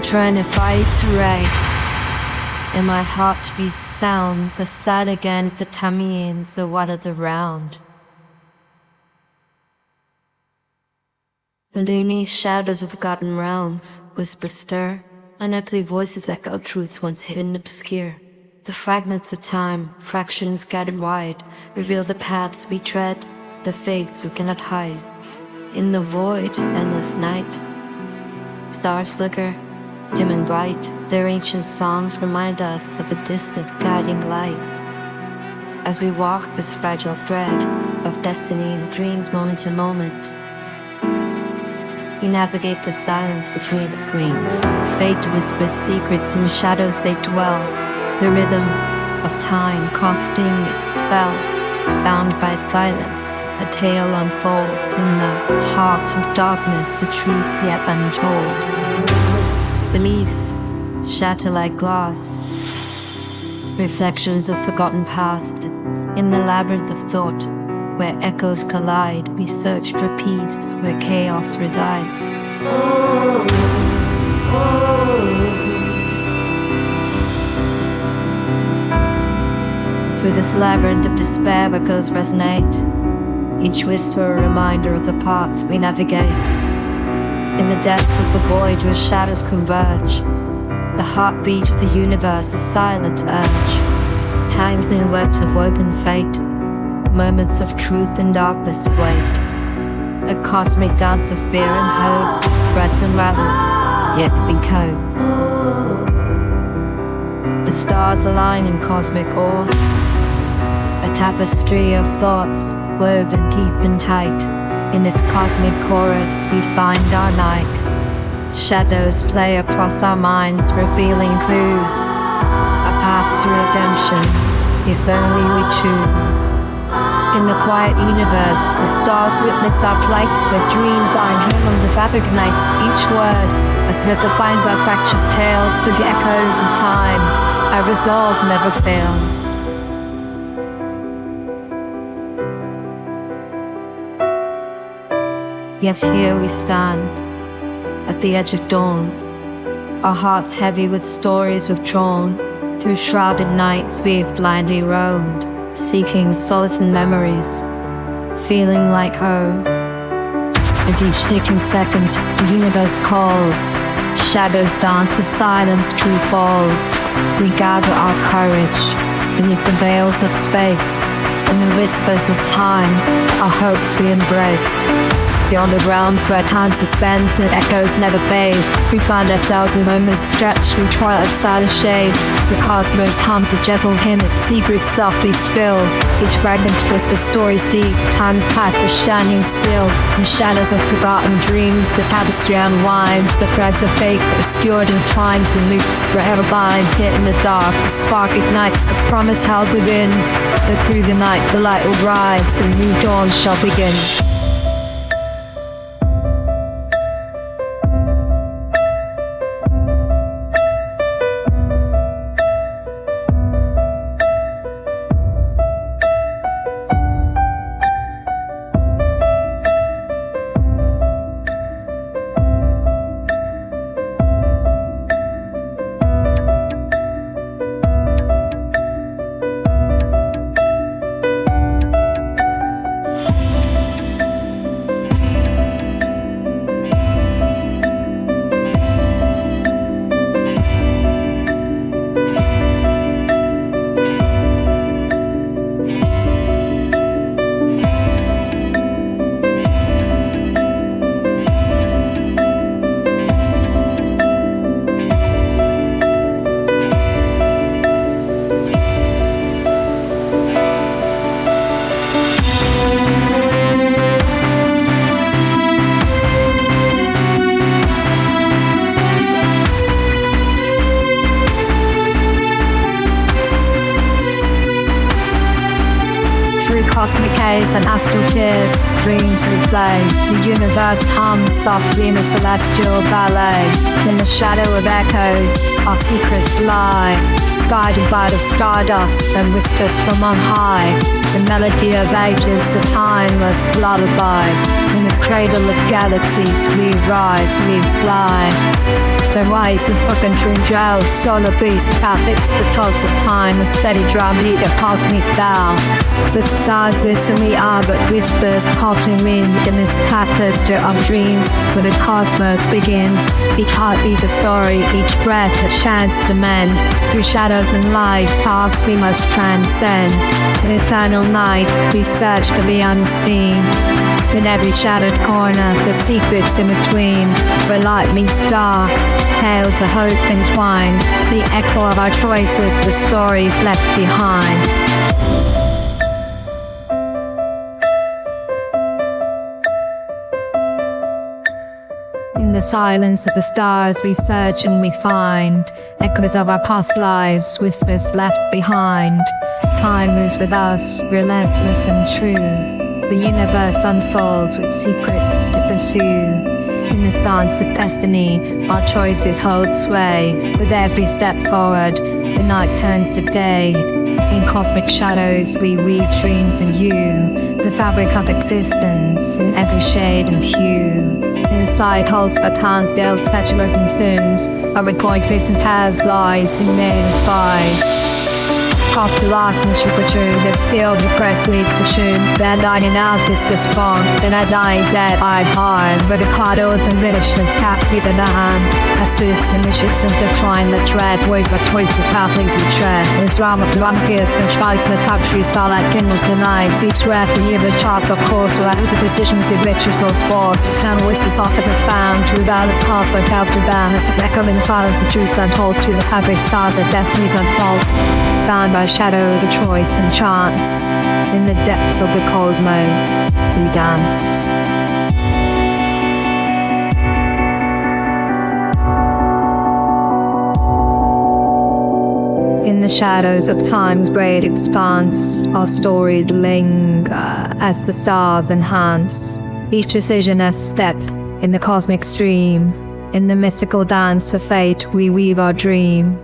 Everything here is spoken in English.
trying to fight to right, and my heart beats sounds as sad against the tamines the waters around. The loony shadows of forgotten realms whisper stir, unearthly voices echo truths once hidden obscure. The fragments of time, fractions scattered wide, reveal the paths we tread, the fates we cannot hide. In the void, endless night, stars flicker, dim and bright. Their ancient songs remind us of a distant guiding light. As we walk this fragile thread of destiny and dreams moment to moment, we navigate the silence between the screens. Fate whispers secrets in the shadows they dwell, the rhythm of time casting its spell. Bound by silence, a tale unfolds in the heart of darkness, a truth yet untold. The leaves shatter like glass, reflections of forgotten past. In the labyrinth of thought, where echoes collide, we search for peace where chaos resides. Through this labyrinth of despair, echoes resonate, each whisper a reminder of the paths we navigate. In the depths of the void where shadows converge, the heartbeat of the universe, a silent urge. Times in webs of woven fate, moments of truth and darkness wait. A cosmic dance of fear and hope, threads unravel, yet we cope. The stars align in cosmic awe, a tapestry of thoughts woven deep and tight. In this cosmic chorus we find our night. Shadows play across our minds, revealing clues, a path to redemption, if only we choose. In the quiet universe, the stars witness our plights, where dreams are inherent on the fabric nights. Each word, a thread that binds our fractured tales to the echoes of time. Our resolve never fails. Yet here we stand, at the edge of dawn, our hearts heavy with stories withdrawn. Through shrouded nights we've blindly roamed, seeking solace in memories, feeling like home. With each ticking second, the universe calls. Shadows dance, the silence true falls. We gather our courage beneath the veils of space. In the whispers of time, our hopes we embrace. Beyond the realms where time suspends and echoes never fade, we find ourselves in moments stretched through twilight silent shade. The cosmos hums a gentle hymn, its secrets softly spill. Each fragment whispers stories deep, time's past is shining still. In shadows of forgotten dreams, the tapestry unwinds. The threads of fate obscured and twined, the loops forever bind. Yet in the dark, the spark ignites, the promise held within. That through the night the light will rise, and new dawn shall begin. Cosmic haze and astral tears, dreams replay. The universe hums softly in a celestial ballet. In the shadow of echoes, our secrets lie, guided by the stardust and whispers from on high. The melody of ages, a timeless lullaby. In the cradle of galaxies we rise, we fly. The rise of fucking true drought, solar beast perfects the toss of time, a steady drum beat, a cosmic bell. The stars listen the hour but whispers caught in wind in this tapestry of dreams where the cosmos begins. Each heartbeat a story, each breath a chance to mend. Through shadows and light, paths we must transcend. In eternal night, we search for the unseen. In every shadowed corner, the secrets in between, where light meets dark, tales of hope entwined, the echo of our choices, the stories left behind. In the silence of the stars we search and we find echoes of our past lives, whispers left behind. Time moves with us, relentless and true. The universe unfolds with secrets to pursue. In this dance of destiny, our choices hold sway. With every step forward, the night turns to day. In cosmic shadows, we weave dreams in you. The fabric of existence in every shade and hue. Inside holds batons, delves, statue of consumes. Our recoiled face and paths lies in native vibes. Past the last and true, that still the press leads to tune. Then dining out this was fun. Then I died dead, I'd hard. But the cardo's been finished as happy than the hand. Assist and wishes since the twine that tread. Wave but choice of pathways we tread. The drama from unfierce when spikes in the tapestry starlight kindles the night. Seeks rare for you, but charts of course. Without the decisions with literature or sports. Sound voices soft and profound. To rebellious hearts like clouds rebound. As it echo in the silence, the truths untold. To the fabric stars of destinies unfold. Bound by shadow of the choice and chance, in the depths of the cosmos, we dance. In the shadows of time's great expanse, our stories linger as the stars enhance. Each decision a step in the cosmic stream. In the mystical dance of fate, we weave our dream.